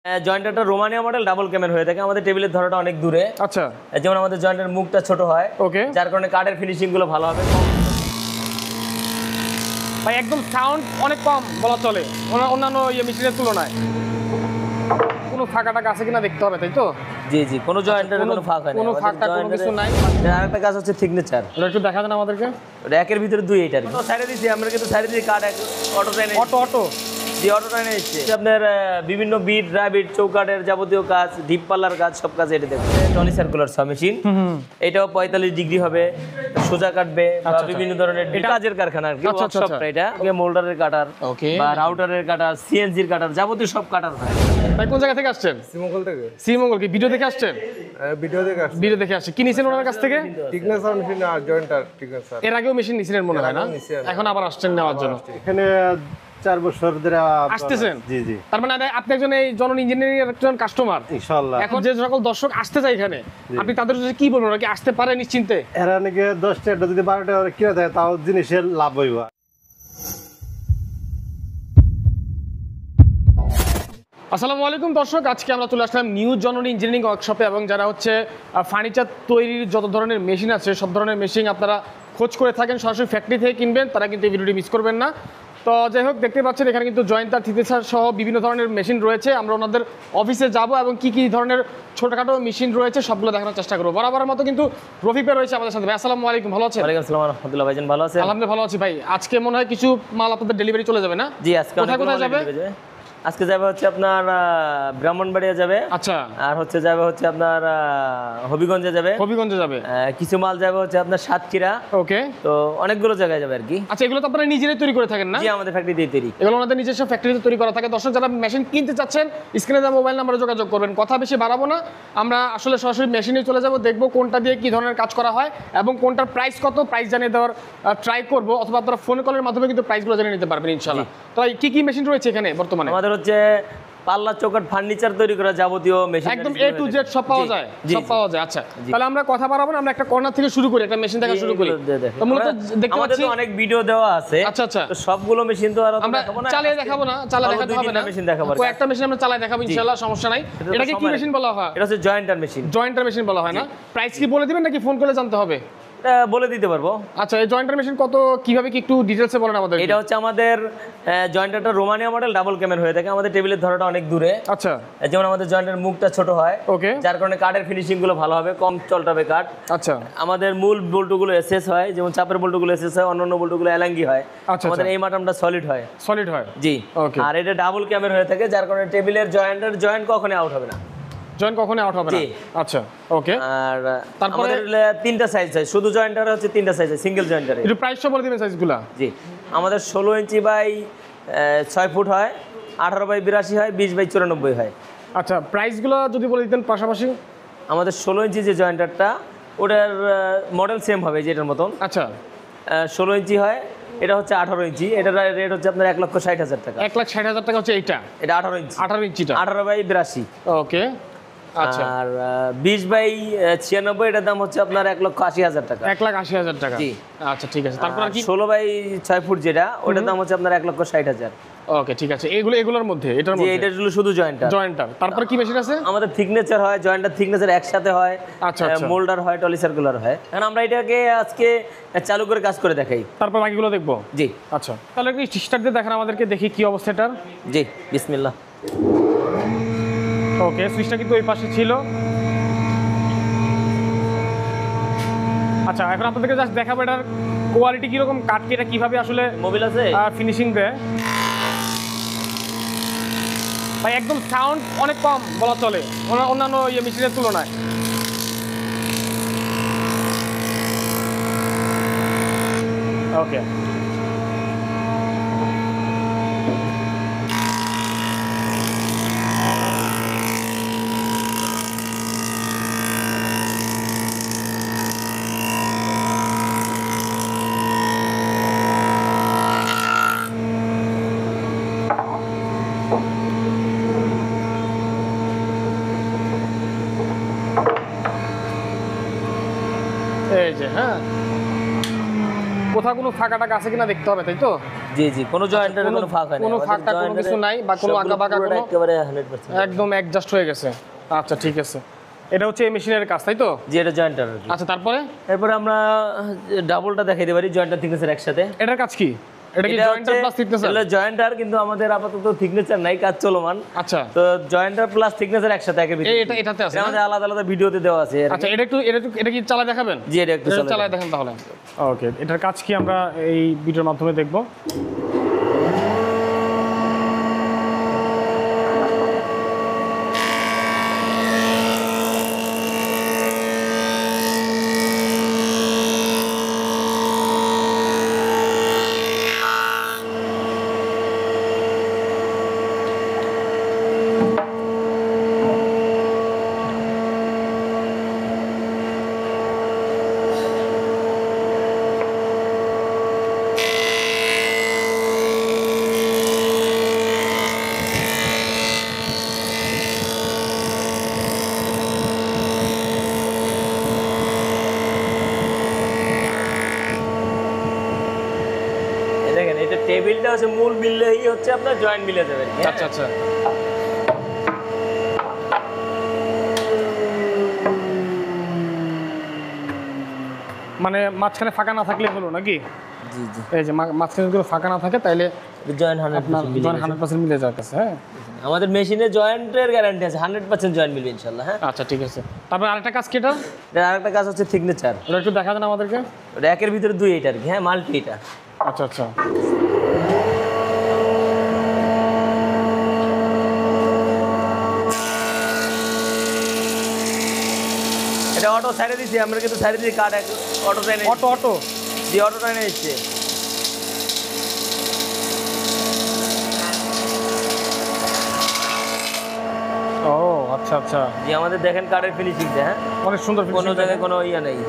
জয়েন্টারটা Romania model double ক্যামের হয়ে থাকে। আমাদের টেবিলের ধরাটা অনেক দূরে। আচ্ছা, যেমন আমাদের জয়েন্টের মুখটা ছোট হয়, ওকে, যার কারণে কাঠের ফিনিশিং গুলো ভালো হবে। ভাই একদম সাউন্ড অনেক কম বলা চলে অন্যান্য মেশিনের তুলনায়। কোনো ফাঁকা টাকা আছে কিনা দেখতে হবে, তাই তো? জি জি, কোনো জয়েন্টের কোনো ফাঁক হয় না, কোনো ফাঁকা কোনো কিছু নাই। আরেকটা কাজ হচ্ছে সিগনেচার। এটা একটু দেখা দেন আমাদেরকে। ওটা একের ভিতরে দুই, এটা সাইডে দিছি আমরা, কিন্তু সাইডে দিয়ে কাঠ অটো টাইনে অটো জি অটো টাইনে এসছে। আপনার বিভিন্ন বিট রাবিট চৌকাঠের যাবতীয় কাজ, ডিপ পাল্লার কাজ, সব কাজ এটা দেখুন। টলি সার্কুলার সব মেশিন, এটাও 45 ডিগ্রি হবে, সোজা কাটবে, বিভিন্ন ধরনের কাজের কারখানা আর কি। ওয়ার্কশপটা এটা মোল্ডারের কাটার বা রাউটারের কাটার, সিএনজির কাটার, যাবতীয় সব কাটার হয়। ভাই কোন জায়গা থেকে আসছেন? শ্রীমঙ্গল থেকে। শ্রীমঙ্গল কি ভিডিও দেখে আসছেন? ভিডিও দেখে আসছি। ভিডিও দেখে আসছে। কি নিছেন ওনার কাছ থেকে? টিকনেসার মেশিন আর জয়েন্টার টিকনেসার। এর আগেও মেশিন নিছিলেন মনে হয় না? এখন আবার আসছেন নেওয়ার জন্য। এখানে 4 বছর ধরে আসতেছেন? জি জি। তার মানে আপনি একজন এই জনন ইঞ্জিনিয়ারিং এর একজন কাস্টমার ইনশাআল্লাহ। এখন যে সকল দর্শক আসতে চায় এখানে, আপনি তাদের জন্য কি বলবেন? ওরা কি আসতে পারে নিশ্চিন্তে? এরা নাকি 10 টাকা যদি 12 টাকা কিনে দেয় তাও জিনিসের লাভ হইব। আসসালামু আলাইকুম দর্শক, আজকে আমরা চলে আসলাম নিউ জননী ইঞ্জিনিয়ারিং ওয়ার্কশপে। এবং যারা হচ্ছে ফার্নিচার তৈরির যত ধরনের মেশিন আছে, সব ধরনের মেশিন আপনারা খোঁজ করে থাকেন, সরাসরি ফ্যাক্টরি থেকে কিনবেন, তারা কিন্তু এই ভিডিওটি মিস করবেন না। তো যাই হোক, দেখতে পাচ্ছেন এখানে কিন্তু জয়েন্টার, থিকনেসার সহ বিভিন্ন ধরনের মেশিন রয়েছে। আমরা ওনাদের অফিসে যাব এবং কি কি ধরনের ছোটখাটো মেশিন রয়েছে সবগুলো দেখানোর চেষ্টা করবো। বরাবর মতো কিন্তু রফিক ভাই রয়েছে আমাদের সাথে। ভাই আসসালামু আলাইকুম, ভালো আছেন? ওয়ালাইকুম আসসালাম রাহমাতুল্লাহ। ভাইজান ভালো আছেন? আলহামদুলিল্লাহ ভালো আছি ভাই। আজকে মনে হয় কিছু মাল আপনাদের ডেলিভারি চলে যাবে না? জি, আজকে কোথায় কোথায় যাবে? আজকে যাবে হচ্ছে আপনার ব্রাহ্মণবাড়িয়া যাবে। আচ্ছা। আর যাবে হচ্ছে আপনার হবিগঞ্জে যাবে। হবিগঞ্জে যাবে। কিছু মাল যাবে হচ্ছে আপনার সাতক্ষীরা। ওকে। তো অনেকগুলো জায়গায় যাবে আর কি। আচ্ছা, এগুলো তো আপনারা নিজেরাই তৈরি করে থাকেন না? জি, আমাদের ফ্যাক্টরিতেই তৈরি। এগুলো আমাদের নিজস্ব ফ্যাক্টরিতে তৈরি করা থাকে। দর্শক যারা মেশিন কিনতে চাচ্ছেন, স্ক্রিনে দেওয়া মোবাইল নাম্বারে যোগাযোগ করবেন। কথা বেশি বাড়াবো না, আমরা আসলে সরাসরি মেশিনে চলে যাব, দেখবো কোনটা দিয়ে কি ধরনের কাজ করা হয় এবং কোনটার প্রাইস কত, প্রাইস জানিয়ে দেওয়ার ট্রাই করব। অথবা আপনারা ফোন কলের মাধ্যমে কিন্তু প্রাইসগুলো জানিয়ে নিতে পারবেন ইনশাআল্লাহ। তো কি কি মেশিন রয়েছে এখানে বর্তমানে? আমাদের হচ্ছে পাল্লা চৌকাঠ ফার্নিচার তৈরি করা যাবতীয় মেশিন, একদম A to Z সব পাওয়া যায়। সব পাওয়া যায়। আচ্ছা, তাহলে আমরা কথা বাড়াবো না, আমরা একটা কর্নার থেকে শুরু করি, একটা মেশিন থেকে শুরু করি। তো মূলত দেখতে আমাদের পাচ্ছি তো অনেক ভিডিও দেওয়া আছে। আচ্ছা আচ্ছা, তো সবগুলো মেশিন তো আর আমরা চালিয়ে দেখাবো না, চালিয়ে দেখাতে হবে না। মেশিন দেখাবো, কয়েকটা মেশিন আমরা চালিয়ে দেখাবো ইনশাআল্লাহ, সমস্যা নাই। এটাকে কি মেশিন বলা হয়? এটা হচ্ছে জয়েন্টার মেশিন। জয়েন্টার মেশিন বলা হয় না? প্রাইস কি বলে দিবেন নাকি ফোন করে জানতে হবে? বলে দিতে পারবো। আচ্ছা, এই জয়েন্টার মেশিন কত, কিভাবে কি একটু ডিটেইলসে বলেন আমাদের। এটা হচ্ছে আমাদের জয়েন্টারটা রোমানিয়া মডেল ডাবল ক্যামের হয়ে থাকে। আমাদের টেবিলের ধরাটা অনেক দূরে। আচ্ছা, যেমন আমাদের জয়েন্টের মুখটা ছোট হয়, ওকে, যার কারণে কাঠের ফিনিশিং গুলো ভালো হবে, কম চলটাবে কাঠ। আচ্ছা, আমাদের মূল বল্টুগুলো এসএস হয়, যেমন চাপের বল্টুগুলো এসএস হয়, অন্যান্য বল্টুগুলো এলাঙ্গি হয়। আমাদের এই মাটামটা সলিড হয়। সলিড হয়, জি। ওকে। আর এটা ডাবল ক্যামের হয়ে থাকে, যার কারণে টেবিলের জয়েন্ট কখনো আউট হবে না। জয়েন্ট কখনো আউট হবে না। আচ্ছা, ওকে। আর তারপরে আমাদের তিনটা সাইজ হয়, শুধু জয়েন্টারে হচ্ছে তিনটা সাইজ হয়, সিঙ্গেল জয়েন্টারে। একটু প্রাইসটা বলে দিবেন সাইজগুলো। জি, আমাদের 16 ইঞ্চি বাই 6 ফুট হয়, 18 বাই 82 হয়, 20 বাই 94 হয়। আচ্ছা, প্রাইসগুলো যদি বলে দিতেন পাশাপাশি। আমাদের 16 ইঞ্চি যে জয়েন্টারটা, ওটার মডেল সেম হবে যেটার মতন। আচ্ছা, 16 ইঞ্চি হয়, এটা হচ্ছে 18 ইঞ্চি। এটার রেট হচ্ছে আপনার 1,60,000 টাকা। 1,60,000 টাকা হচ্ছে এইটা। এটা 18 ইঞ্চি। 18 ইঞ্চিটা 18 বাই 82। ওকে। আচ্ছা, আর 20 বাই 96, এটার দাম হচ্ছে আপনার 1,80,000 টাকা। 1,80,000 টাকা। জি। আচ্ছা, ঠিক আছে। তারপর আর কি? 16 বাই 6 ফুট যেটা, ওটার দাম হচ্ছে আপনার 1,60,000। ওকে, ঠিক আছে। এগুলোর মধ্যে এটার জি, মধ্যে এটা হলো শুধু জয়েন্টার। জয়েন্টার। তারপর কি মেশিন আছে? আমাদের থিকনেচার হয়, জয়েন্টার থিকনেচার একসাথে হয়। আচ্ছা, আচ্ছা। মোল্ডার হয়, টলি সার্কুলার হয়। এখন আমরা এটাকে আজকে চালু করে কাজ করে দেখাই। তারপর বাকিগুলো দেখবো। জি। আচ্ছা, তাহলে একটু স্টার্ট দিয়ে দেখান আমাদেরকে, দেখি কি অবস্থাটার। জি, বিসমিল্লাহ। ওকে, সুইচটা কিন্তু ওই পাশে ছিল। আচ্ছা, এখন আপনাদেরকে জাস্ট দেখাবো এটার কোয়ালিটি কিরকম, কাটকে এটা কিভাবে আসলে মোবিল আছে, ফিনিশিং দেয়। ভাই একদম সাউন্ড অনেক কম বলা চলে অন্যান্য মেশিনের তুলনায়। ওকে, এই যে, হ্যাঁ, কোথাও কোনো ফাঁকা টাকা আছে কিনা দেখতে হবে, তাই তো? জি জি, কোনো জয়েন্টের কোনো ফাঁক হয় না, কোনো ফাঁকা কোনো কিছু নাই বা কোনো আঁকা বাঁকা কোনো, একেবারে 100% একদম অ্যাডজাস্ট হয়ে গেছে। আচ্ছা ঠিক আছে, এটা হচ্ছে এই মেশিনের কাজ তাই তো? জি, এটা জয়েন্টার আর কি। আচ্ছা তারপরে এরপরে আমরা ডাবলটা দেখাইতে পারি, জয়েন্টার থিকনেসের একসাথে। এটার কাজ কি? এটা কি জয়েন্টার প্লাস থিকনেসার? এটা জয়েন্টার, কিন্তু আমাদের আপাতত থিকনেসার নাই, কাজ চলমান। আচ্ছা তো জয়েন্টার প্লাস থিকনেসার একসাথে একের ভিতরে এটাতে আছে এটা না? আমাদের আলাদা আলাদা ভিডিওতে দেওয়া আছে আর কি। আচ্ছা এটা কি চালা দেখাবেন? জি, এটা একটু এটা চালায় দেখেন তাহলে। ওকে, এটার কাজ কি আমরা এই ভিডিওর মাধ্যমে দেখব। দেখেন, এটা টেবিলটা হচ্ছে মূল মিললেই হচ্ছে আপনার জয়েন্ট মিলে যাবে। আচ্ছা আচ্ছা, মানে মাঝখানে ফাঁকা না থাকলে হলো নাকি? জি জি, এই যে মাঝখানে যদি ফাঁকা না থাকে তাইলে জয়েন্ট আপনার 100% 100% মিলে যাওয়ার কাছে। হ্যাঁ আমাদের মেশিনে জয়েন্টের গ্যারান্টি আছে, 100% জয়েন্ট মিলবে ইনশাআল্লাহ। হ্যাঁ, আচ্ছা ঠিক আছে। তারপর আরেকটা কাজ কি এটা? এর আরেকটা কাজ হচ্ছে থিকনেচার। ওটা একটু দেখা দেন আমাদেরকে। ওটা একের ভিতরে দুই, এটা আর কি। হ্যাঁ, মাল্টি এটা। আচ্ছা আচ্ছা, এটা অটো সাইডে দিছি আমরা, কিন্তু সাইডে দিয়ে কাট অটো টাইনে অটো জি, অটো টাইনে এসছে। ও আচ্ছা আচ্ছা, জি, আমাদের দেখেন কার্ডের ফিনিশিংটা। হ্যাঁ, অনেক সুন্দর কোনো finishing। জায়গায় কোনো ইয়া নেই।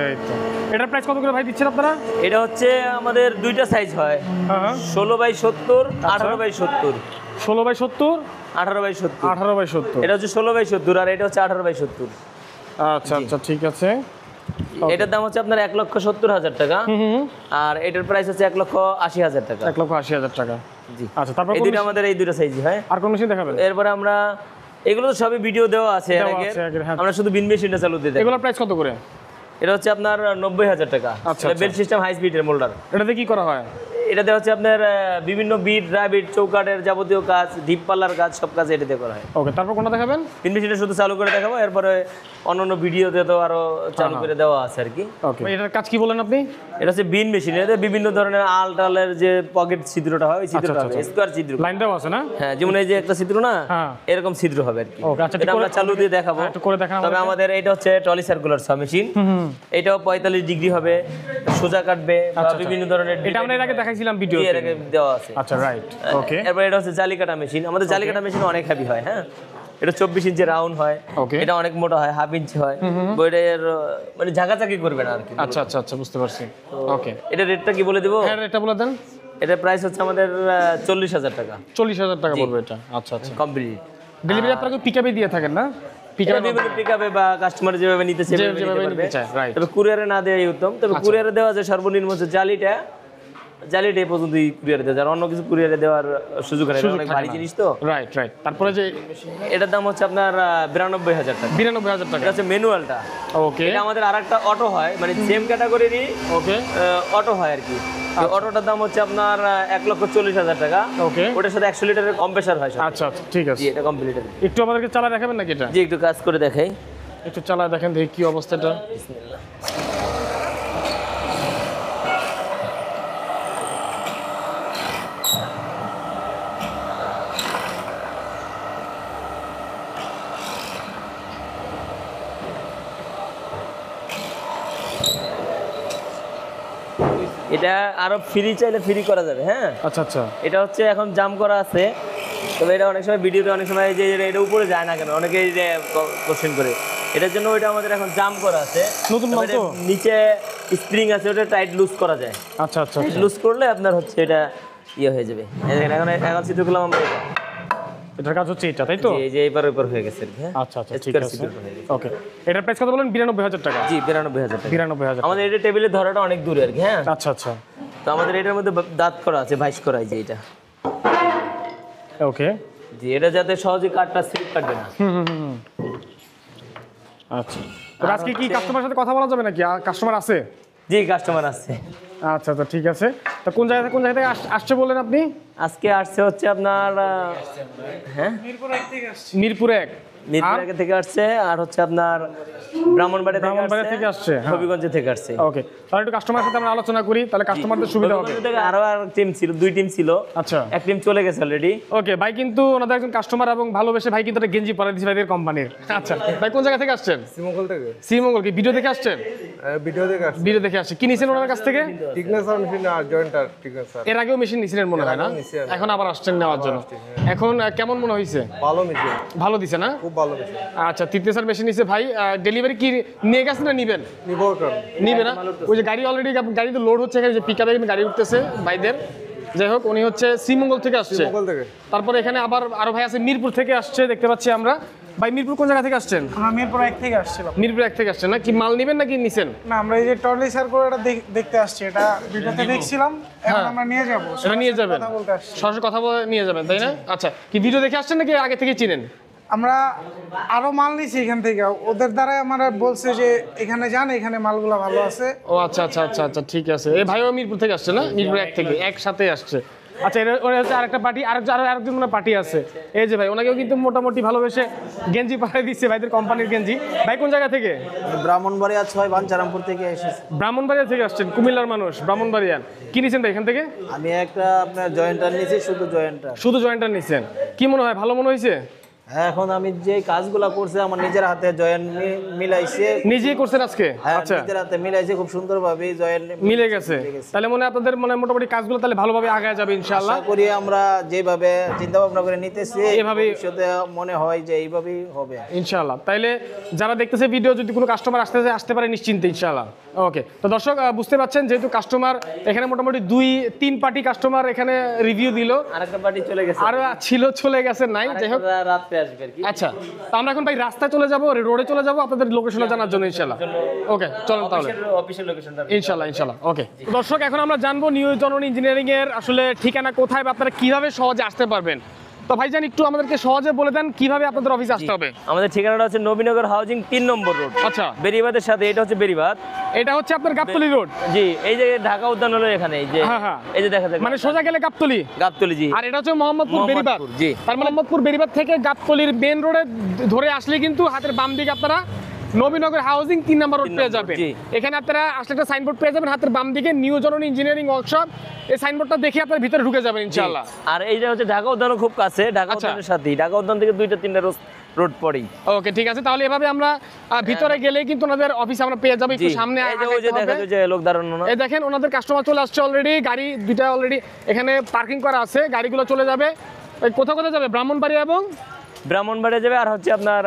এই তো, এটার প্রাইস কত করে ভাই দিচ্ছেন আপনারা? এটা হচ্ছে আমাদের দুইটা সাইজ হয়, হ্যাঁ 16x70, 18x70। 16x70, 18x70। 18x70। এটা হচ্ছে 16x70 আর এটা হচ্ছে 18x70। আচ্ছা আচ্ছা ঠিক আছে। এটার দাম হচ্ছে আপনার 1,70,000 টাকা, আর এটার প্রাইস হচ্ছে 1,80,000 টাকা। 1,80,000 টাকা। জি, আচ্ছা তারপর এই দুটো আমাদের এই দুটো সাইজই হয়। আর কোন মেশিন দেখাবেন? এরপরে আমরা এগুলো তো সবই ভিডিও দেওয়া আছে এর দেওয়া আগে, আছে আগের, হ্যাঁ। আমরা শুধু বিন মেশিনটা চালু দিয়ে দেই। এগুলোর প্রাইস কত করে? এটা হচ্ছে আপনার 90,000 টাকা। আচ্ছা, এটা বেল সিস্টেম হাই স্পিডের মোল্ডার। এটাতে কি করা হয়? এটাতে হচ্ছে আপনার বিভিন্ন বিট, রাবিট, চৌকাটের যাবতীয় কাজ, ডিপ পাল্লার কাজ, সব কাজ এটাতে করা হয়। ওকে, তারপর কোনটা দেখাবেন? বিন মেশিনটা শুধু চালু করে দেখাবো, এরপরে অন্যান্য ভিডিওতে তো আরো চালু করে দেওয়া আছে আর কি। ওকে, এটার কাজ কি বলেন আপনি? এটা হচ্ছে বিন মেশিন, এতে বিভিন্ন ধরনের আলটালের যে পকেট ছিদ্রটা হয়, ওই ছিদ্রটা হবে, স্কোয়ার ছিদ্র। লাইন দেওয়া আছে না? হ্যাঁ, যেমন এই যে একটা ছিদ্র না, হ্যাঁ। এরকম ছিদ্র হবে আর কি। ওকে, আচ্ছা, এটা আমরা চালু দিয়ে দেখাবো। একটু করে দেখান তবে আমাদের এটা হচ্ছে টলি সার্কুলার সব মেশিন। এটাও 45 ডিগ্রি হবে, সোজা কাটবে বা বিভিন্ন ধরনের। এটা আমরা এর আগে দেখাইছিলাম ভিডিও। এর আগে দেওয়া আছে। আচ্ছা রাইট, ওকে। এরপর এটা হচ্ছে জালি কাটা মেশিন। আমাদের জালি কাটা মেশিন অনেক হেভি হয়। হ্যাঁ, এটা 24 ইঞ্চি রাউন্ড হয়। ওকে। এটা অনেক মোটা হয়, হাফ ইঞ্চি হয়। বইটার মানে ঝাঁকাঝাঁকি করবে না আর কি। আচ্ছা আচ্ছা আচ্ছা, বুঝতে পারছি। ওকে, এটা রেটটা কি বলে দেবো? হ্যাঁ এটা বলে দেন। এটার প্রাইস হচ্ছে আমাদের 40,000 টাকা 40,000 টাকা পড়বে এটা। আচ্ছা আচ্ছা, কমপ্লিট। ডেলিভারি আপনারা কি পিকআপে দিয়ে থাকেন না? এটা বিভিন্ন পিকআপে বা কাস্টমার যেভাবে নিতে চায় যেভাবে সেভাবে নিতে নিতে পারবে। চায়, right. তবে কুরিয়ারে না দেওয়াই উত্তম। তবে কুরিয়ারে দেওয়া যায় সর্বনিম্ন হচ্ছে জালিটা এই পর্যন্তই কুরিয়ারে দেওয়া যায়, আর অন্য কিছু কুরিয়ারে দেওয়ার সুযোগ নেই, অনেক ভারী জিনিস তো। Right right. তারপরে যে এটার দাম হচ্ছে আপনার 92,000 টাকা। 92,000 টাকা। এটা হচ্ছে ম্যানুয়ালটা। ওকে এটা আমাদের আরেকটা অটো হয়, মানে সেম ক্যাটাগরিরই ওকে অটো হয় আর কি। তো অটোটার দাম হচ্ছে আপনার 1,40,000 টাকা। ওকে, ওটার সাথে 100 লিটারের কম্প্রেসার হয় সাথে। আচ্ছা আচ্ছা ঠিক আছে। জি, এটা কমপ্লিট। একটু আমাদেরকে চালা দেখাবেন নাকি এটা? জি, একটু কাজ করে দেখাই। একটু চালা দেখেন দেখি কি অবস্থাটা। এটা আরো ফ্রি চাইলে ফ্রি করা যাবে। হ্যাঁ, আচ্ছা আচ্ছা, এটা হচ্ছে এখন জাম করা আছে, তবে এটা অনেক সময় ভিডিওতে অনেক সময় যে এটা উপরে যায় না কেন অনেকে কোশ্চেন করে, এটার জন্য ওইটা আমাদের এখন জাম করা আছে। নতুন মাল তো? নিচে স্প্রিং আছে, ওটা টাইট লুজ করা যায়। আচ্ছা আচ্ছা আচ্ছা। লুজ করলে আপনার হচ্ছে এটা ইয়ে হয়ে যাবে। এই দেখেন, এখন চিত্র করলাম আমরা এটা। এটার কাজ হচ্ছে এটা, তাই তো? জি, এই যে এবার উপর হয়ে গেছে আর কি। হ্যাঁ, আচ্ছা আচ্ছা ঠিক স্কয়ার আছে। চিত্র হয়ে গেছে। ওকে, এটার প্রাইস কত বলেন? 92,000 টাকা। জি, 92,000 টাকা। 92,000। আমাদের এটা টেবিলের ধরাটা অনেক দূরে আর কি। হ্যাঁ, আচ্ছা আচ্ছা, তো আমাদের এটার মধ্যে দাঁত করা আছে, ভাইস করা আছে এটা। ওকে, জি, এটা যাতে সহজে কাঠটা স্লিপ কাটবে না। আচ্ছা। তো আজকে কি কাস্টমারের সাথে কথা বলা যাবে নাকি? কাস্টমার আছে? জি, কাস্টমার আছে। আচ্ছা আচ্ছা, ঠিক আছে। তো কোন জায়গা থেকে আসছে বললেন আপনি? আজকে আসছে হচ্ছে আপনার হ্যাঁ মিরপুর 1 মিরপুর থেকে আসছে, আর হচ্ছে আপনার ব্রাহ্মণবাড়িয়া থেকে আসছে, হবিগঞ্জ থেকে আসছে। ওকে, তাহলে একটু কাস্টমারের সাথে আমরা আলোচনা করি, তাহলে কাস্টমারদের সুবিধা হবে। আরো টিম ছিল, 2 টিম ছিল। আচ্ছা, এক টিম চলে গেছে অলরেডি। ওকে ভাই, কিন্তু ওনাদের একজন কাস্টমার এবং ভালোবেসে ভাই কিন্তু একটা গেঞ্জি পরে দিয়েছে ভাইদের কোম্পানির। আচ্ছা ভাই, কোন জায়গা থেকে আসছেন? শ্রীমঙ্গল থেকে। শ্রীমঙ্গল, কি ভিডিও দেখে আসছেন? ভিডিও দেখে আসছি। ভিডিও দেখে আসছে। কি নিছেন ওনার কাছ থেকে? টিকনেসার মেশিন আর জয়েন্টার টিকনেসার। এর আগেও মেশিন নিছিলেন মনে হয় না? এখন আবার আসছেন নেওয়ার জন্য। এখন কেমন মনে হয়েছে? ভালো মেশিন, ভালো দিছে না? খুব ভালো মেশিন। আচ্ছা, তিপ্তেসার মেশিন নিছে ভাই। ডেলিভারি কি নিয়ে গেছেন না নিবেন? নিবো কেন? নিবে না? ওই যে গাড়ি অলরেডি, গাড়ি তো লোড হচ্ছে এখানে, যে পিকআপে গাড়ি উঠতেছে ভাইদের। যাই হোক, উনি হচ্ছে শ্রীমঙ্গল থেকে আসছে। শ্রীমঙ্গল থেকে। তারপরে এখানে আবার আরো ভাই আছে মিরপুর থেকে আসছে, দেখতে পাচ্ছি আমরা। ভাই, মিরপুর কোন জায়গা থেকে আসছেন? আমরা মিরপুর 1 থেকে আসছিলাম। মিরপুর 1 থেকে আসছেন না? কি মাল নিবেন নাকি নিছেন? না, আমরা এই যে ট্রলি সার্কুলারটা দেখতে আসছি, এটা ভিডিওতে দেখছিলাম, এখন আমরা নিয়ে যাব। এটা নিয়ে যাবেন? কথা বলতে আসছি। সরাসরি কথা বলে নিয়ে যাবেন, তাই না? আচ্ছা, কি ভিডিও দেখে আসছেন নাকি আগে থেকে চিনেন? আমরা আরো মাল নিছি এখান থেকে, ওদের দ্বারাই আমরা বলছে যে এখানে যান, এখানে মালগুলো ভালো আছে। ও আচ্ছা আচ্ছা আচ্ছা আচ্ছা, ঠিক আছে। এই ভাইও মিরপুর থেকে আসছে না? মিরপুর 1 থেকে একসাথে আসছে। আচ্ছা, ওরা হচ্ছে আরেকটা পার্টি, আরেকজন মানে পার্টি আছে। এই যে ভাই, ওনাকেও কিন্তু মোটামুটি ভালোবেসে গেঞ্জি পাঠিয়ে দিচ্ছে ভাইদের কোম্পানির গেঞ্জি। ভাই, কোন জায়গা থেকে? ব্রাহ্মণবাড়িয়া 6 বাঞ্চারামপুর থেকে এসেছি। ব্রাহ্মণবাড়িয়া থেকে আসছেন, কুমিল্লার মানুষ, ব্রাহ্মণবাড়িয়ান। কি নিছেন ভাই এখান থেকে? আমি একটা আপনার জয়েন্টার নিয়েছি, শুধু জয়েন্টার। শুধু জয়েন্টার নিছেন? কি মনে হয়, ভালো মনে হয়েছে? হ্যাঁ, এখন আমি যে কাজগুলো করছি আমার নিজের হাতে জয়েন্ট মিলাইছে। নিজেই করছেন আজকে? হ্যাঁ, আচ্ছা, নিজের হাতে মিলাইছে খুব সুন্দরভাবে, জয়েন্ট মিলে গেছে। তাহলে মনে হয় আপনাদের মানে মোটামুটি কাজগুলো তাহলে ভালোভাবে আগায় যাবে ইনশাআল্লাহ। আশা করি আমরা যেভাবে চিন্তা ভাবনা করে নিতেছি এভাবেই ভবিষ্যতে মনে হয় যে এইভাবেই হবে ইনশাআল্লাহ। তাইলে যারা দেখতেছে ভিডিও, যদি কোনো কাস্টমার আসতে পারে নিশ্চিন্তে ইনশাআল্লাহ। ওকে, তো দর্শক বুঝতে পাচ্ছেন, যেহেতু কাস্টমার এখানে মোটামুটি 2-3 পার্টি কাস্টমার এখানে রিভিউ দিল, আরেকটা পার্টি চলে গেছে, আর ছিল চলে গেছে নাই। যাই হোক, রাতে আসবে আর কি। আচ্ছা, তো আমরা এখন ভাই রাস্তায় চলে যাব, রোডে চলে যাব আপনাদের লোকেশনে জানার জন্য ইনশাআল্লাহ। ওকে, চলেন তাহলে অফিসিয়াল লোকেশনটা ইনশাআল্লাহ। ওকে দর্শক, এখন আমরা জানবো নিউ জননী ইঞ্জিনিয়ারিং এর আসলে ঠিকানা কোথায় বা আপনারা কিভাবে সহজে আসতে পারবেন। তো ভাইজান, একটু আমাদেরকে সহজে বলে দেন কিভাবে আপনাদের অফিসে আসতে হবে। আমাদের ঠিকানাটা হচ্ছে নবীনগর হাউজিং 3 নম্বর রোড। আচ্ছা, বেরিবাদের সাথে, এটা হচ্ছে বেরিবাদ, এটা হচ্ছে আপনার গাবতলী রোড। জি, এই যে ঢাকা উদ্যান হলো এখানে, এই যে হ্যাঁ, এই যে দেখা যায় মানে সোজা গেলে গাবতলী। জি। আর এটা হচ্ছে মোহাম্মদপুর বেরিবাদ। জি, আর মোহাম্মদপুর বেরিবাদ থেকে গাবতলীর মেন রোডে ধরে আসলে কিন্তু হাতের বাম দিকে আপনারা নবীনগর হাউজিং 3 নম্বর রোড পেয়ে যাবেন। এখানে আপনারা আসলে একটা সাইনবোর্ড পেয়ে যাবেন হাতের বাম দিকে, নিউ জননী ইঞ্জিনিয়ারিং ওয়ার্কশপ। এই সাইনবোর্ডটা দেখে আপনারা ভিতরে ঢুকে যাবেন ইনশাআল্লাহ। আর এইটা হচ্ছে ঢাকা উদ্যানও খুব কাছে, ঢাকা উদ্যানের সাথেই, ঢাকা উদ্যান থেকে 2-3টা রোড পড়েই। ওকে, ঠিক আছে। তাহলে এভাবে আমরা ভিতরে গেলে কিন্তু ওনাদের অফিস আমরা পেয়ে যাবো। একটু সামনে লোক দাঁড়ানো, এই দেখেন ওনাদের কাস্টমার চলে আসছে অলরেডি, গাড়ি 2টা অলরেডি এখানে পার্কিং করা আছে, গাড়িগুলো চলে যাবে। কোথায় যাবে? ব্রাহ্মণবাড়িয়া এবং ব্রাহ্মণবাড়িয়া যাবে, আর হচ্ছে আপনার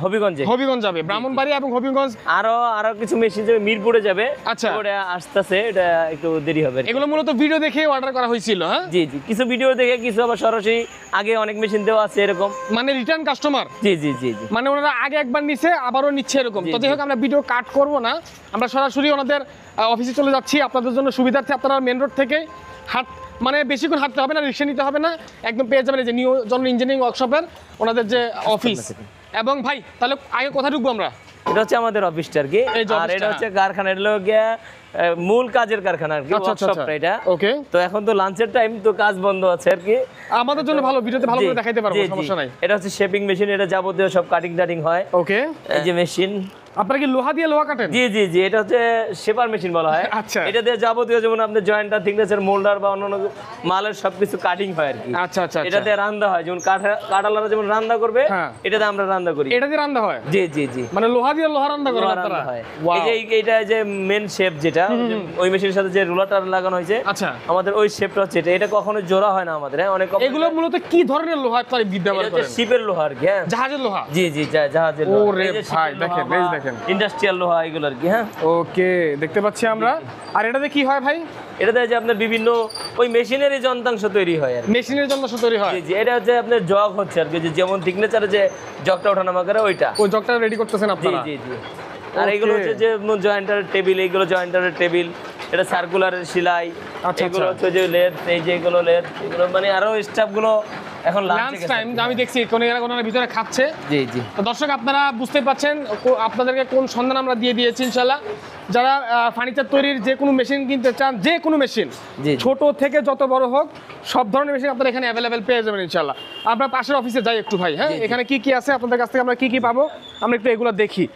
হবিগঞ্জ যাবে। ব্রাহ্মণবাড়িয়া এবং হবিগঞ্জ। আরো কিছু মেশিন যাবে মিরপুরে যাবে। আচ্ছা, ওটা আসতেছে, এটা একটু দেরি হবে। এগুলো মূলত ভিডিও দেখে অর্ডার করা হয়েছিল। হ্যাঁ, জি, কিছু ভিডিও দেখে, কিছু আবার সরাসরি আগে অনেক মেশিন দেওয়া আছে এরকম, মানে রিটার্ন কাস্টমার। জি, মানে ওনারা আগে একবার নিছে, আবারও নিচ্ছে এরকম। তো যাই হোক, আমরা ভিডিও কাট করব না, আমরা সরাসরি ওনাদের অফিসে চলে যাচ্ছি। আপনাদের জন্য সুবিধার্থে আপনারা মেন রোড থেকে মানে বেশিক্ষণ হাঁটতে হবে না, রিক্সা নিতে হবে না, একদম পেয়ে যাবেন এই যে নিউ জননী ইঞ্জিনিয়ারিং ওয়ার্কশপের ওনাদের যে অফিস। এবং ভাই, তাহলে আগে কোথায় ঢুকবো আমরা? এটা হচ্ছে আমাদের অফিসটা আর কি, আর এটা হচ্ছে কারখানা, এটা হলো গিয়া মূল কাজের কারখানা আর কি, ওয়ার্কশপটা এটা। ওকে, তো এখন তো লাঞ্চের টাইম, তো কাজ বন্ধ আছে আর কি, আমাদের জন্য ভালো, ভিডিওতে ভালো করে দেখাইতে পারবো, সমস্যা নাই। এটা হচ্ছে শেপিং মেশিন, এটা যাবতীয় সব কাটিং হয়। ওকে, এই যে মেশিন, আপনারা কি লোহা দিয়ে লোহা কাটেন? জি, এটা হচ্ছে শেপার মেশিন বলা হয়। আচ্ছা, এটা দিয়ে যাবতীয় যেমন আপনার জয়েন্টার, থিকনেসের, মোল্ডার বা অন্যান্য মালের সবকিছু কাটিং হয় আর কি। আচ্ছা, এটা দিয়ে রান্না হয়, যেমন কাটালারা যেমন রান্না করবে, এটাতে আমরা রান্না করি। এটা দিয়ে রান্না হয়? জি, মানে লোহা দিয়ে লোহা রান্না করেন আপনারা? এই যে এইটা যে মেন শেপ, যেটা ওই মেশিনের সাথে যে রুলারটা লাগানো হয়েছে, আচ্ছা, আমাদের ওই শেপটা হচ্ছে এটা কখনো জোড়া হয় না আমাদের। অনেক এগুলো মূলত কি ধরনের লোহা আপনারা ব্যবহার করেন? শিপের লোহা আর কি। হ্যাঁ, জাহাজের লোহা? জি, জাহাজের লোহা। ওরে ভাই, দেখেন ইন্ডাস্ট্রিয়াল লোহা এগুলো আর কি। হ্যাঁ, ওকে, দেখতে পাচ্ছি আমরা। আর এটাতে কি হয় ভাই? এটাতে যে আপনার বিভিন্ন ওই মেশিনারি যন্ত্রাংশ তৈরি হয় আর মেশিনের যন্ত্রাংশ তৈরি হয়। জি, এটা হচ্ছে আপনার জগ হচ্ছে আর কি, যেমন থিকনেচারে যে জগটা ওঠানামা করে ওইটা, ওই জগটা রেডি করতেছেন আপনারা? জি। আর এগুলো হচ্ছে যে জয়েন্টারের টেবিল, এইগুলো জয়েন্টারের টেবিল, এটা সার্কুলারের সেলাই, আচ্ছা, এগুলো হচ্ছে যে লেদ, এই যে এগুলো লেদ, এগুলো মানে আরো স্টাফগুলো এখন লাঞ্চ টাইম আমি দেখছি কোন ভিতরে খাচ্ছে। জি জি। তো দর্শক আপনারা বুঝতে পারছেন আপনাদেরকে কোন সন্ধান আমরা দিয়ে দিয়েছি ইনশাল্লাহ। যারা ফার্নিচার তৈরির যে কোনো মেশিন কিনতে চান, যে কোনো মেশিন জি। ছোট থেকে যত বড় হোক সব ধরনের মেশিন আপনারা এখানে অ্যাভেলেবেল পেয়ে যাবেন ইনশাল্লাহ। আমরা পাশের অফিসে যাই একটু ভাই, হ্যাঁ এখানে কি কি আছে আপনাদের কাছ থেকে আমরা কি কি পাবো আমরা একটু এগুলো দেখি।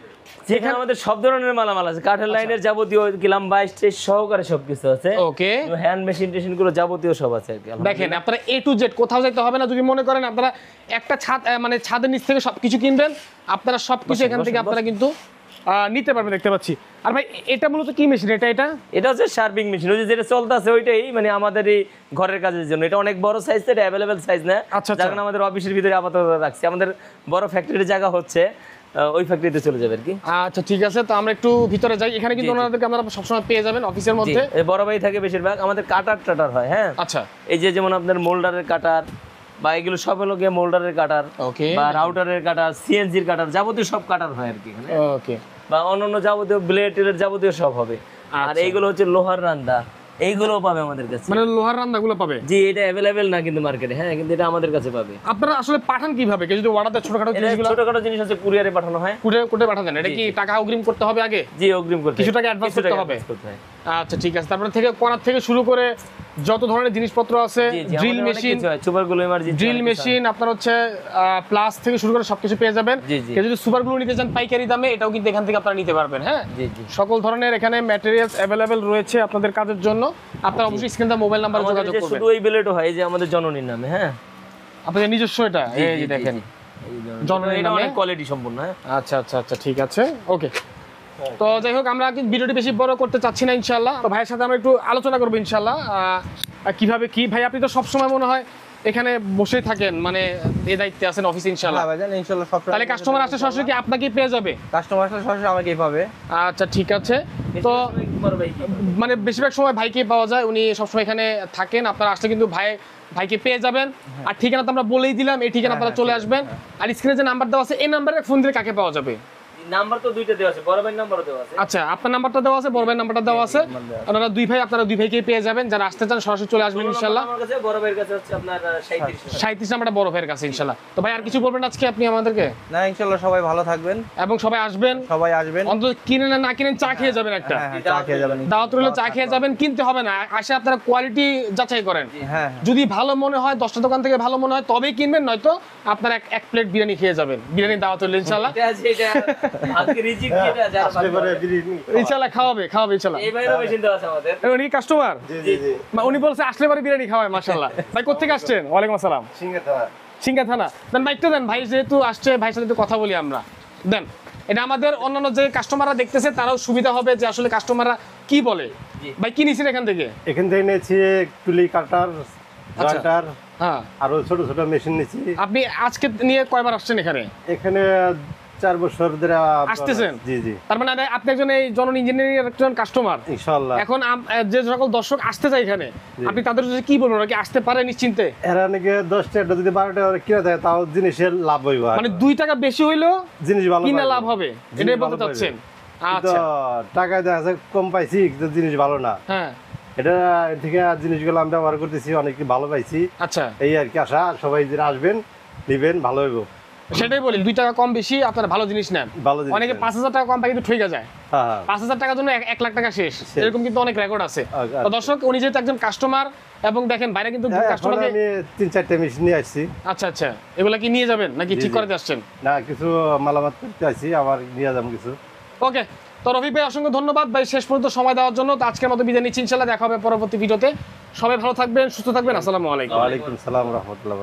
যেখানে আমাদের সব ধরনের মালামাল আছে, কাঠের লাইনের যাবতীয় কিলাম 22 সহকারে সবকিছু আছে। ওকে, হ্যান্ড মেশিন টেশিন গুলো যাবতীয় সব আছে আর কি। দেখেন আপনারা A to Z কোথাও যাইতে হবে না। যদি মনে করেন আপনারা একটা ছাদ মানে ছাদের নিচ থেকে সবকিছু কিনবেন, আপনারা সবকিছু এখান থেকে আপনারা কিন্তু নিতে পারবেন, দেখতে পাচ্ছি। আর ভাই এটা মূলত কি মেশিন? এটা হচ্ছে শার্পিং মেশিন, ওই যে যেটা চলতেছে ওইটাই, মানে আমাদের এই ঘরের কাজের জন্য। এটা অনেক বড় সাইজ, এটা অ্যাভেলেবেল সাইজ না, আচ্ছা, যার কারণে আমাদের অফিসের ভিতরে আপাতত রাখছি। আমাদের বড় ফ্যাক্টরির জায়গা হচ্ছে ওই ফ্যাক্টরিতে চলে যাবে আর কি। আচ্ছা ঠিক আছে, তো আমরা একটু ভিতরে যাই। এখানে কিন্তু ওনাদেরকে আপনারা সবসময় পেয়ে যাবেন অফিসের মধ্যে। এই বড় ভাই থাকে বেশিরভাগ। আমাদের কাটার টাটার হয়, হ্যাঁ আচ্ছা, এই যে যেমন আপনার মোল্ডারের কাটার বা এগুলো সব হলো গিয়ে মোল্ডারের কাটার, ওকে, বা রাউটারের কাটার, সিএনজির কাটার, যাবতীয় সব কাটার হয় আর কি এখানে। ওকে, বা অন্যান্য যাবতীয় ব্লেডের যাবতীয় সব হবে। আর এইগুলো হচ্ছে লোহার রান্দা, এইগুলো পাবে আমাদের কাছে। মানে লোহার রান্নাগুলো পাবে? জি, এটা অ্যাভেলেবেল না কিন্তু মার্কেটে, হ্যাঁ কিন্তু এটা আমাদের কাছে পাবে। আপনারা আসলে পাঠান কিভাবে? কেউ যদি অর্ডার দেয় ছোটখাটো জিনিসগুলো, ছোটখাটো জিনিস হচ্ছে কুরিয়ারে পাঠানো হয়। কুটে পাঠান দেন? এটা কি টাকা অগ্রিম করতে হবে আগে? জি, অগ্রিম করতে কিছু টাকা অ্যাডভান্স করতে হবে। আচ্ছা ঠিক আছে। তারপরে থেকে করার থেকে শুরু করে যত ধরনের জিনিসপত্র আছে, ড্রিল মেশিন, সুপারগুলো, ইমার্জেন্সি ড্রিল মেশিন, আপনার হচ্ছে প্লাস থেকে শুরু করে সবকিছু পেয়ে যাবেন। কেউ যদি সুপারগুলো নিতে চান পাইকারি দামে, এটাও কিন্তু এখান থেকে আপনারা নিতে পারবেন। হ্যাঁ, সকল ধরনের এখানে ম্যাটেরিয়ালস অ্যাভেলেবেল রয়েছে আপনাদের কাজের জন্য। আপনারা অবশ্যই স্ক্রিনে দেওয়া মোবাইল নাম্বারে যোগাযোগ করবেন। শুধু এই ব্লেডও হয় যে আমাদের জননীর নামে, হ্যাঁ আপনাদের নিজস্ব এটা, এই যে দেখেন জননীর নামে, অনেক কোয়ালিটি সম্পন্ন। হ্যাঁ, আচ্ছা আচ্ছা আচ্ছা, ঠিক আছে, ওকে। তো যাই হোক, আমরা ভিডিওটি বেশি বড় করতে চাচ্ছি না ইনশাআল্লাহ। তো ভাইয়ের সাথে আমরা একটু আলোচনা করবো ইনশাআল্লাহ কিভাবে কি। ভাই আপনি তো সবসময় মনে হয় এখানে বসে থাকেন, মানে এই দায়িত্বে আছেন অফিসে ইনশাআল্লাহ। হ্যাঁ ভাইজান, ইনশাআল্লাহ সব। তাহলে কাস্টমার আসলে সরাসরি কি আপনাকেই পেয়ে যাবে? কাস্টমার আসলে সরাসরি আমাকেই পাবে। আচ্ছা ঠিক আছে। তো মানে বেশিরভাগ সময় ভাইকে পাওয়া যায়, উনি সবসময় এখানে থাকেন। আপনারা আসলে কিন্তু ভাইকে পেয়ে যাবেন। আর ঠিকানা তো আমরা বলেই দিলাম, এই ঠিকানা আপনারা চলে আসবেন। আর স্ক্রিনে যে নাম্বার দেওয়া আছে, এই নাম্বারে ফোন দিলে কাকে পাওয়া যাবে? নাম্বার তো দুইটা দেওয়া আছে, বড় ভাইয়ের নাম্বারও দেওয়া আছে। আচ্ছা, আপনার নাম্বারটা দেওয়া আছে, বড় ভাইয়ের নাম্বারটা দেওয়া আছে। আপনারা আপনারা দুই ভাইকেই পেয়ে যাবেন। যারা আসতে চান সরাসরি চলে আসবেন ইনশাআল্লাহ। আমার কাছে বড় ভাইয়ের কাছে হচ্ছে আপনার 37 নাম্বারটা বড় ভাইয়ের কাছে ইনশাআল্লাহ। তো ভাই আর কিছু বলবেন আজকে আপনি আমাদেরকে? না, ইনশাআল্লাহ সবাই ভালো থাকবেন এবং সবাই আসবেন, সবাই আসবেন। অন্তত কিনেন না কিনেন চা খেয়ে যাবেন একটা। হ্যাঁ, চা খেয়ে যাবেন। দাওয়াত রইলো, চা খেয়ে যাবেন, কিনতে হবে না। আসে আপনারা কোয়ালিটি যাচাই করেন। হ্যাঁ, যদি ভালো মনে হয়, 10টা দোকান থেকে ভালো মনে হয় তবেই কিনবেন, নয়তো আপনারা এক প্লেট বিরিয়ানি খেয়ে যাবেন। বিরিয়ানি দাওয়াত রইলো ইনশাআল্লাহ। এটা আজকে রিজিক যেটা যারা ইনশাআল্লাহ খাওয়াবে ইনশাআল্লাহ। এই ভাইয়েরও মেশিন দেওয়া আছে আমাদের। উনি কাস্টমার? জি জি জি। উনি বলছে আসলে পরে বিরিয়ানি খাওয়ায়, মাশাআল্লাহ। ভাই কোথেকে আসছেন? ওয়ালাইকুম আসসালাম। সিঙ্গা থানা। দেন বাইকটা দেন, ভাই যেহেতু আসছে ভাইয়ের সাথে একটু কথা বলি আমরা। দেন, এটা আমাদের অন্যান্য যে কাস্টমাররা দেখতেছে তারাও সুবিধা হবে যে আসলে কাস্টমাররা কি বলে। ভাই কি নিছেন এখান থেকে? এখান থেকে নিয়েছি টুলি কাটার, জয়েন্টার, হ্যাঁ, আরো ছোট ছোট মেশিন নিয়েছি। আপনি আজকে নিয়ে কয়বার আসছেন এখানে? এখানে 4 বছর ধরে আসতেছেন? জি জি। তার মানে আপনি একজন এই জন ইঞ্জিনিয়ারিং এর একজন কাস্টমার ইনশাআল্লাহ। এখন যে সকল দর্শক আসতে চায় এখানে, আপনি তাদের কাছে কি বলবেন? ওরা কি আসতে পারে নিশ্চিন্তে? এরা নাকি 10টা যদি 12টা কিনে দেয় তাও জিনিসের লাভ হইব। মানে 2 টাকা বেশি হইলো জিনিস ভালো কিনা পাইবো। লাভ হবে, জিনিস এটাই ভালো বলতে চাচ্ছেন? পাইবে। আচ্ছা, টাকা দেখা যাচ্ছে কম পাইছি কিন্তু জিনিস ভালো না। হ্যাঁ, এটা থেকে জিনিসগুলো আমি ব্যবহার করতেছি, অনেক ভালো পাইছি। আচ্ছা, এই আর কি আশা, সবাই যারা আসবেন নিবেন, ভালো হইব। সেটাই বলি, 2 টাকা কম বেশি আপনারা ভালো জিনিস নেন। ভালো জিনিস অনেকে নেন। 5,000 টাকা কম পাই কিন্তু ঠকে যায়। হ্যাঁ, 5,000 টাকার জন্য 1 লাখ টাকা শেষ, এরকম কিন্তু অনেক রেকর্ড আছে। আচ্ছা। তো দর্শক, উনি যেহেতু একজন কাস্টমার এবং দেখেন বাইরে কিন্তু এখন কাস্টমারকে, আমি 3-4টা মেশিন নিয়ে আসছি। আচ্ছা আচ্ছা, এগুলা কি নিয়ে যাবেন নাকি ঠিক করে আসছেন? না, কিছু মালামাল করতে আসছি, আবার নিয়ে যাবো কিছু। ওকে, তো রফিক ভাই অসংখ্য ধন্যবাদ ভাই শেষ পর্যন্ত সময় দেওয়ার জন্য। তো আজকের মতো বিদায় নিচ্ছি, ইনশাআল্লাহ দেখা হবে পরবর্তী ভিডিওতে। সবাই ভালো থাকবেন, সুস্থ থাকবেন। আসসালামু আলাইকুম। ওয়ালাইকুম সালাম রহমতুল্লাহ।